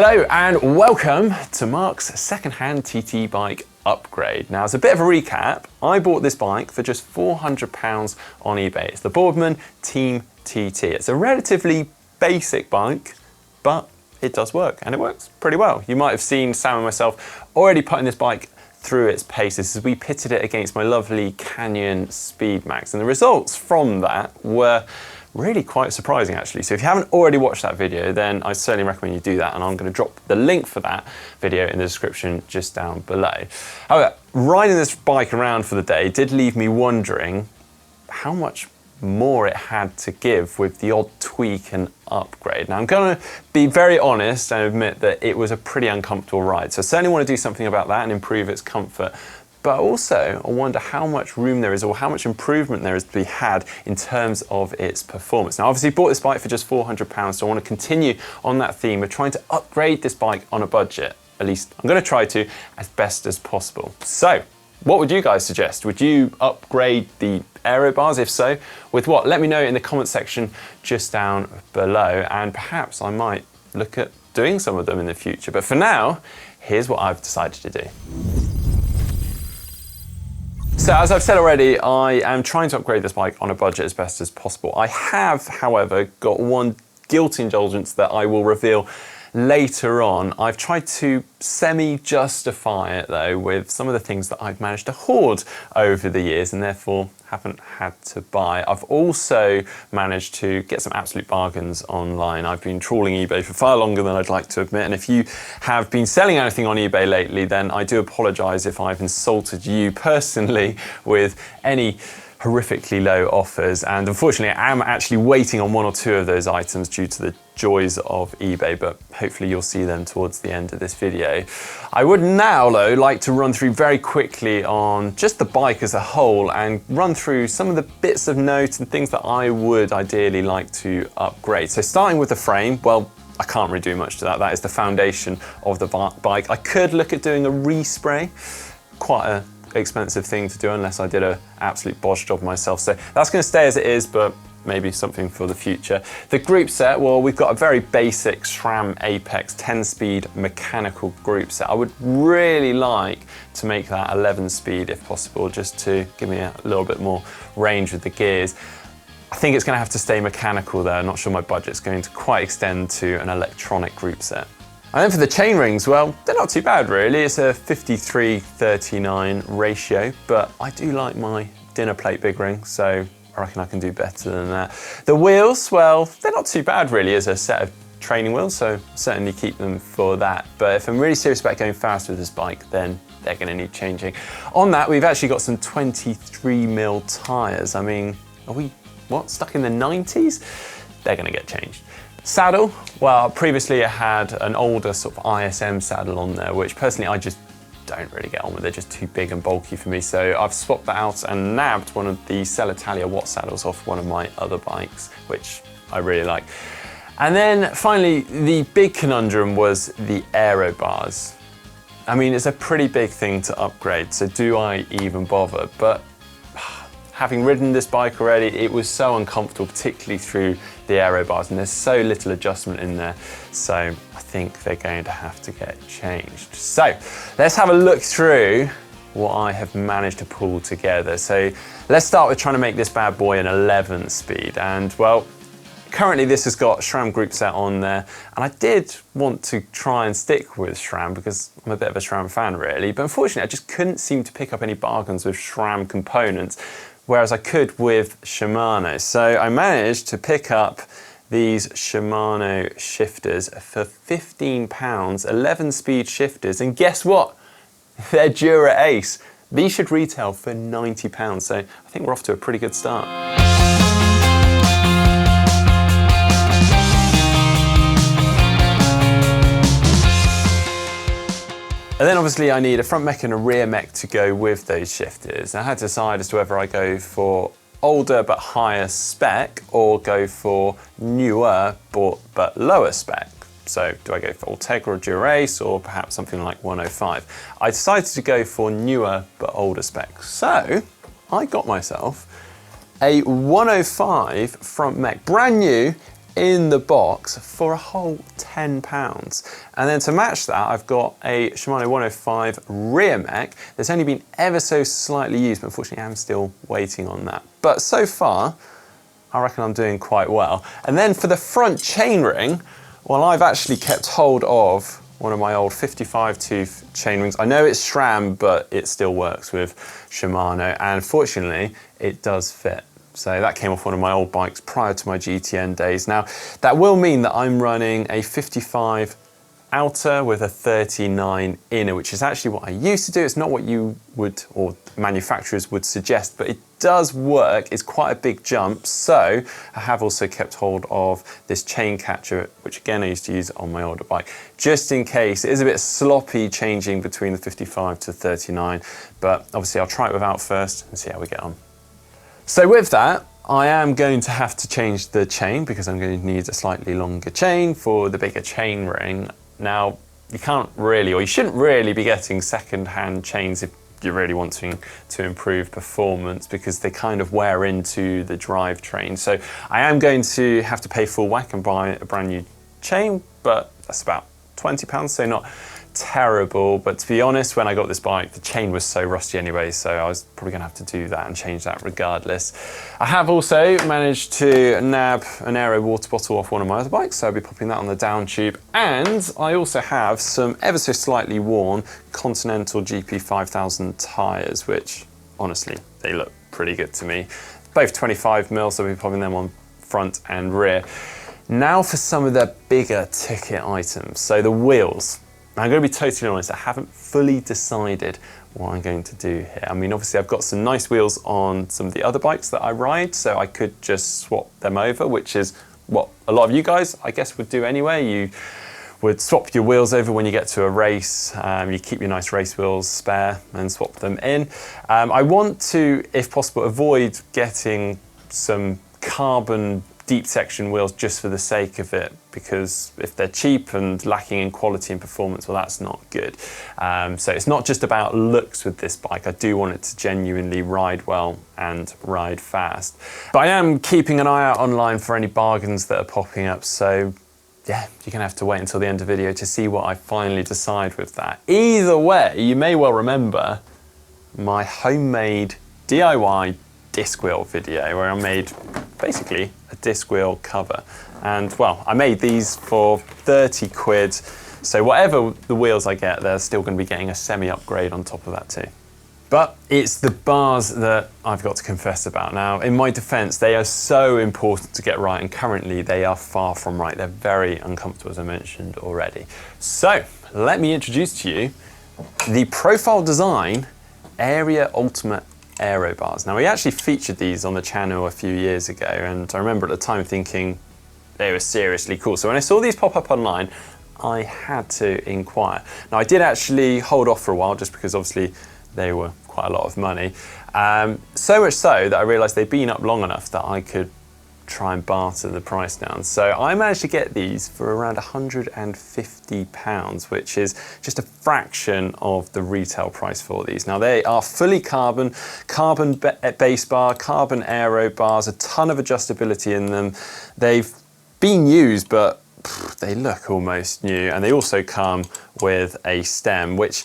Hello and welcome to Mark's second-hand TT bike upgrade. Now, as a bit of a recap, I bought this bike for just £400 on eBay. It's the Boardman Team TT. It's a relatively basic bike, but it does work, and it works pretty well. You might have seen Sam and myself already putting this bike through its paces as we pitted it against my lovely Canyon Speed Max, and the results from that were really quite surprising actually. So if you haven't already watched that video, then I certainly recommend you do that, and I'm going to drop the link for that video in the description just down below. However, riding this bike around for the day did leave me wondering how much more it had to give with the odd tweak and upgrade. Now I'm going to be very honest and admit that it was a pretty uncomfortable ride, so I certainly want to do something about that and improve its comfort. But also, I wonder how much room there is or how much improvement there is to be had in terms of its performance. Now, obviously, bought this bike for just £400, so I want to continue on that theme of trying to upgrade this bike on a budget. At least I'm going to try to, as best as possible. So, what would you guys suggest? Would you upgrade the Aero Bars? If so, with what? Let me know in the comment section just down below, and perhaps I might look at doing some of them in the future. But for now, here's what I've decided to do. So as I've said already, I am trying to upgrade this bike on a budget as best as possible. I have, however, got one guilty indulgence that I will reveal later on. I've tried to semi-justify it though with some of the things that I've managed to hoard over the years and therefore haven't had to buy. I've also managed to get some absolute bargains online. I've been trawling eBay for far longer than I'd like to admit, and if you have been selling anything on eBay lately, then I do apologise if I've insulted you personally with any horrifically low offers, and unfortunately I am actually waiting on one or two of those items due to the joys of eBay, but hopefully you'll see them towards the end of this video. I would now though like to run through very quickly on just the bike as a whole and run through some of the bits of note and things that I would ideally like to upgrade. So starting with the frame, well, I can't really do much to that. That is the foundation of the bike. I could look at doing a respray, quite a expensive thing to do unless I did an absolute bodge job myself. So that's going to stay as it is, but maybe something for the future. The group set, well, we've got a very basic Sram Apex 10-speed mechanical group set. I would really like to make that 11-speed if possible, just to give me a little bit more range with the gears. I think it's going to have to stay mechanical though. I'm not sure my budget's going to quite extend to an electronic group set. And then for the chain rings, well, they're not too bad really. It's a 53-39 ratio, but I do like my dinner plate big ring, so I reckon I can do better than that. The wheels, well, they're not too bad really as a set of training wheels, so certainly keep them for that. But if I'm really serious about going fast with this bike, then they're going to need changing. On that, we've actually got some 23mm tyres. I mean, are we, stuck in the 90s? They're going to get changed. Saddle, well, previously it had an older sort of ISM saddle on there, which personally I just don't really get on with. They're just too big and bulky for me, so I've swapped that out and nabbed one of the Italia Watt saddles off one of my other bikes, which I really like. And then finally, the big conundrum was the Aero Bars. I mean, it's a pretty big thing to upgrade, so do I even bother? But having ridden this bike already, it was so uncomfortable, particularly through the Aero Bars, and there's so little adjustment in there, so I think they're going to have to get changed. So let's have a look through what I have managed to pull together. So let's start with trying to make this bad boy an 11 speed, and well, currently this has got Sram group set on there, and I did want to try and stick with Sram because I'm a bit of a Sram fan really, but unfortunately I just couldn't seem to pick up any bargains with Sram components, whereas I could with Shimano. So I managed to pick up these Shimano Shifters for £15, 11-speed shifters, and guess what? They're Dura Ace. These should retail for £90, so I think we're off to a pretty good start. And then obviously I need a front mech and a rear mech to go with those shifters. I had to decide as to whether I go for older but higher spec or go for newer but lower spec. So do I go for Ultegra or Dura-Ace or perhaps something like 105? I decided to go for newer but older spec. So I got myself a 105 front mech, brand new, in the box for a whole £10. And then to match that, I've got a Shimano 105 rear mech that's only been ever so slightly used, but unfortunately I'm still waiting on that. But so far, I reckon I'm doing quite well. And then for the front chainring, well, I've actually kept hold of one of my old 55 tooth chainrings. I know it's Sram, but it still works with Shimano, and fortunately, it does fit. So that came off one of my old bikes prior to my GTN days. Now, that will mean that I'm running a 55 outer with a 39 inner, which is actually what I used to do. It's not what you would, or manufacturers would suggest, but it does work. It's quite a big jump. So I have also kept hold of this chain catcher, which again, I used to use on my older bike, just in case. It is a bit sloppy changing between the 55 to 39, but obviously I'll try it without first and see how we get on. So with that, I am going to have to change the chain because I'm going to need a slightly longer chain for the bigger chain ring. Now, you can't really, or you shouldn't really be getting second-hand chains if you're really wanting to improve performance, because they kind of wear into the drivetrain. So I am going to have to pay full whack and buy a brand new chain, but that's about £20, so not terrible. But to be honest, when I got this bike, the chain was so rusty anyway, so I was probably gonna have to do that and change that regardless. I have also managed to nab an Aero water bottle off one of my other bikes, so I'll be popping that on the down tube. And I also have some ever so slightly worn Continental GP 5000 tyres, which honestly, they look pretty good to me. Both 25mm, so I'll be popping them on front and rear. Now for some of the bigger ticket items. So the wheels. I'm going to be totally honest, I haven't fully decided what I'm going to do here. I mean, obviously I've got some nice wheels on some of the other bikes that I ride, so I could just swap them over, which is what a lot of you guys, I guess, would do anyway. You would swap your wheels over when you get to a race. You keep your nice race wheels spare and swap them in. I want to, if possible, avoid getting some carbon deep section wheels just for the sake of it, because if they're cheap and lacking in quality and performance, well, that's not good. So it's not just about looks with this bike. I do want it to genuinely ride well and ride fast. But I am keeping an eye out online for any bargains that are popping up. So yeah, you're gonna have to wait until the end of the video to see what I finally decide with that. Either way, you may well remember my homemade DIY disc wheel video where I made basically a disc wheel cover. And well, I made these for 30 quid. So whatever the wheels I get, they're still going to be getting a semi-upgrade on top of that too. But it's the bars that I've got to confess about. Now, in my defense, they are so important to get right, and currently they are far from right. They're very uncomfortable, as I mentioned already. So let me introduce to you the Profile Design Area Ultimate Aero Bars. Now, we actually featured these on the channel a few years ago, and I remember at the time thinking they were seriously cool. So when I saw these pop up online, I had to inquire. Now, I did actually hold off for a while just because obviously they were quite a lot of money. So much so that I realized they'd been up long enough that I could try and barter the price down. So I managed to get these for around £150, which is just a fraction of the retail price for these. Now, they are fully carbon base bar, carbon aero bars, a ton of adjustability in them. They've been used, but they look almost new. And they also come with a stem, which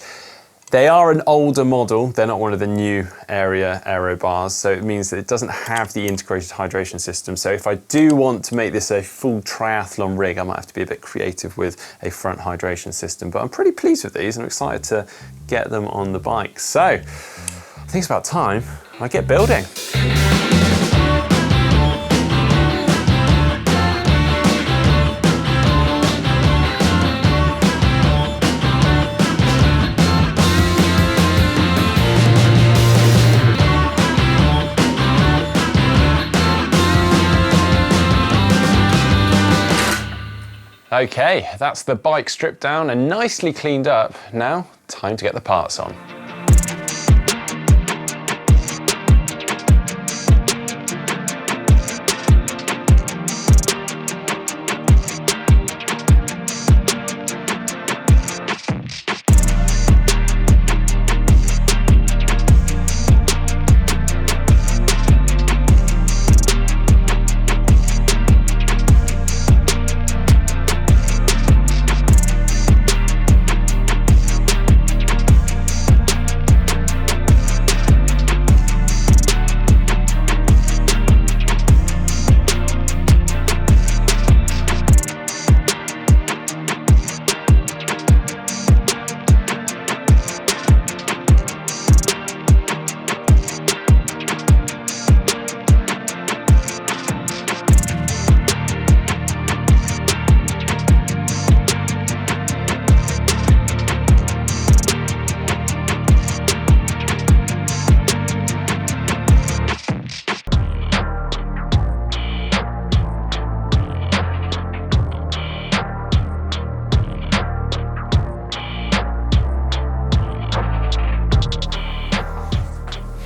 they are an older model. They're not one of the new Aero Bars, so it means that it doesn't have the integrated hydration system. So if I do want to make this a full triathlon rig, I might have to be a bit creative with a front hydration system. But I'm pretty pleased with these and I'm excited to get them on the bike. So I think it's about time I get building. Okay, that's the bike stripped down and nicely cleaned up. Now, time to get the parts on.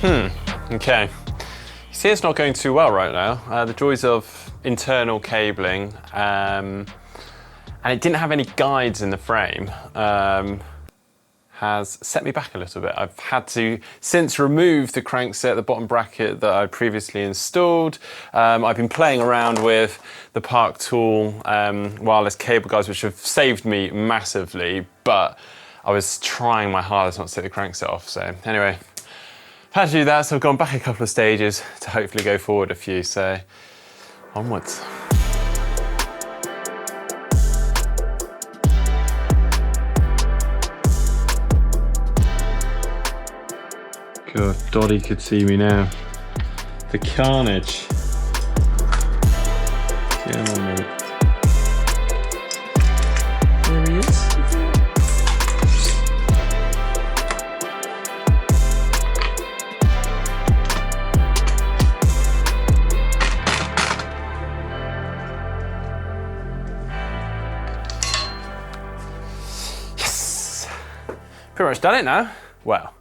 Okay. You see it's not going too well right now. The joys of internal cabling, and it didn't have any guides in the frame, has set me back a little bit. I've had to since remove the crankset, the bottom bracket that I previously installed. I've been playing around with the Park Tool wireless cable guides, which have saved me massively, but I was trying my hardest not to take the crankset off. So anyway, had to do that, so I've gone back a couple of stages to hopefully go forward a few, so onwards. God, Dottie could see me now. The carnage. Come on, mate. There he is. Yes! Pretty much done it now. Well.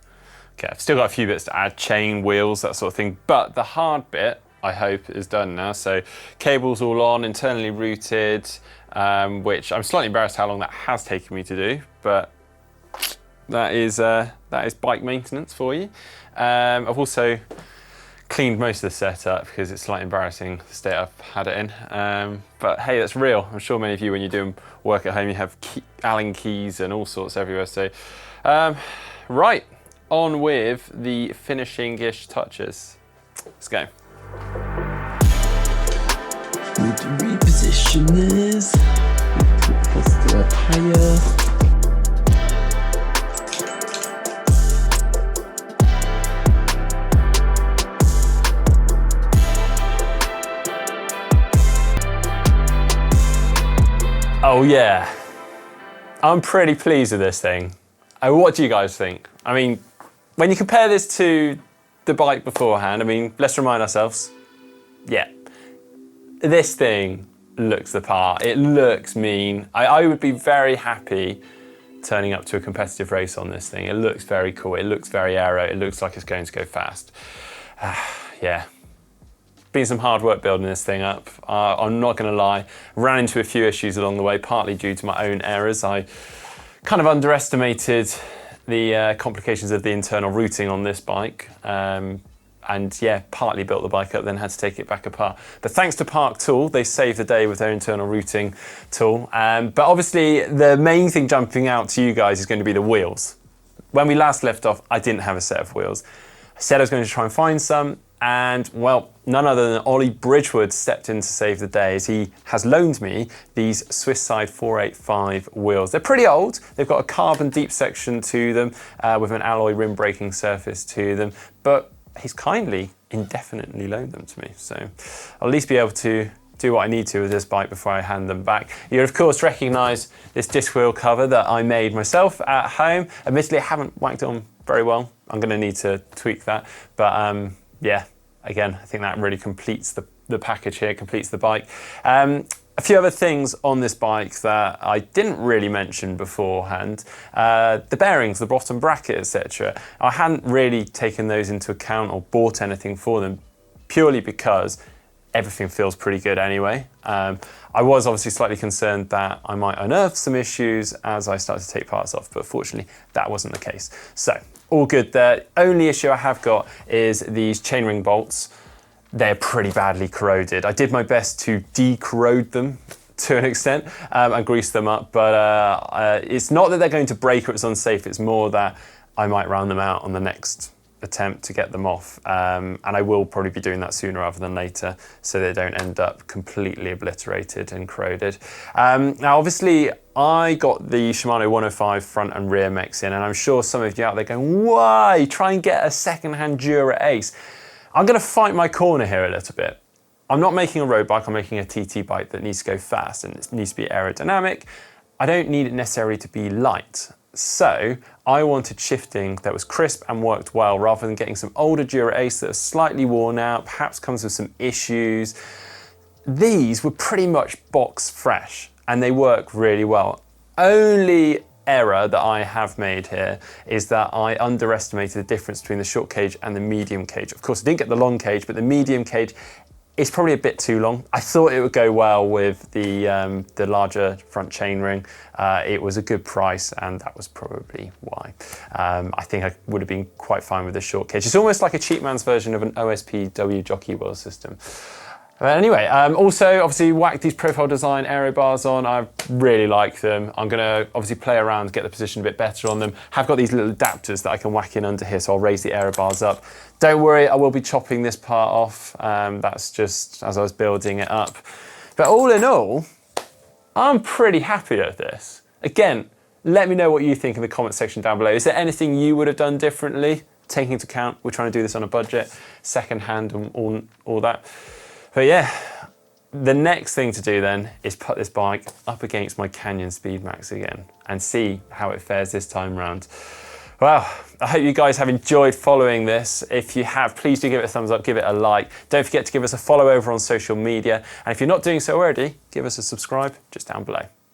Okay, I've still got a few bits to add, chain, wheels, that sort of thing, but the hard bit, I hope, is done now. So cables all on, internally routed, which I'm slightly embarrassed how long that has taken me to do, but that is bike maintenance for you. I've also cleaned most of the setup because it's slightly embarrassing the state I've had it in. But hey, that's real. I'm sure many of you, when you're doing work at home, you have Allen keys and all sorts everywhere. So, right. On with the finishing-ish touches. Let's go. Need to reposition this. Put it up higher. Oh yeah, I'm pretty pleased with this thing. What do you guys think? I mean, when you compare this to the bike beforehand, I mean, let's remind ourselves, yeah, this thing looks the part. It looks mean. I would be very happy turning up to a competitive race on this thing. It looks very cool. It looks very aero. It looks like it's going to go fast. Yeah. Been some hard work building this thing up. I'm not going to lie. Ran into a few issues along the way, partly due to my own errors. I kind of underestimated the complications of the internal routing on this bike. And yeah, partly built the bike up, then had to take it back apart. But thanks to Park Tool, they saved the day with their internal routing tool. But obviously the main thing jumping out to you guys is going to be the wheels. When we last left off, I didn't have a set of wheels. I said I was going to try and find some, and well, none other than Ollie Bridgewood stepped in to save the day, as he has loaned me these Swiss Side 485 wheels. They're pretty old. They've got a carbon deep section to them with an alloy rim braking surface to them, but he's kindly indefinitely loaned them to me. So I'll at least be able to do what I need to with this bike before I hand them back. You of course recognise this disc wheel cover that I made myself at home. Admittedly, I haven't whacked it on very well. I'm going to need to tweak that, but yeah, again, I think that really completes the package here, completes the bike. A few other things on this bike that I didn't really mention beforehand. The bearings, the bottom bracket, etc. I hadn't really taken those into account or bought anything for them, purely because everything feels pretty good anyway. I was obviously slightly concerned that I might unearth some issues as I started to take parts off, but fortunately that wasn't the case. So, all good there. Only issue I have got is these chainring bolts. They're pretty badly corroded. I did my best to de-corrode them to an extent and grease them up, but it's not that they're going to break or it's unsafe, it's more that I might round them out on the next attempt to get them off, and I will probably be doing that sooner rather than later so they don't end up completely obliterated and corroded. Now obviously I got the Shimano 105 front and rear mix in, and I'm sure some of you out there going, why try and get a second-hand Dura Ace? I'm going to fight my corner here a little bit. I'm not making a road bike, I'm making a TT bike that needs to go fast and it needs to be aerodynamic. I don't need it necessarily to be light. So I wanted shifting that was crisp and worked well, rather than getting some older Dura Ace that are slightly worn out, perhaps comes with some issues. These were pretty much box fresh and they work really well. Only error that I have made here is that I underestimated the difference between the short cage and the medium cage. Of course, I didn't get the long cage, but the medium cage is probably a bit too long. I thought it would go well with the larger front chainring. It was a good price, and that was probably why. I think I would have been quite fine with the short cage. It's almost like a cheap man's version of an OSPW jockey wheel system. But anyway, also obviously whacked these profile design Aero Bars on. I really like them. I'm gonna obviously play around, get the position a bit better on them. Have got these little adapters that I can whack in under here, so I'll raise the Aero Bars up. Don't worry, I will be chopping this part off. That's just as I was building it up. But all in all, I'm pretty happy with this. Again, let me know what you think in the comment section down below. Is there anything you would have done differently? Taking into account, we're trying to do this on a budget, second hand and all that. But yeah, the next thing to do then is put this bike up against my Canyon Speed Max again and see how it fares this time round. Well, I hope you guys have enjoyed following this. If you have, please do give it a thumbs up, give it a like. Don't forget to give us a follow over on social media. And if you're not doing so already, give us a subscribe just down below.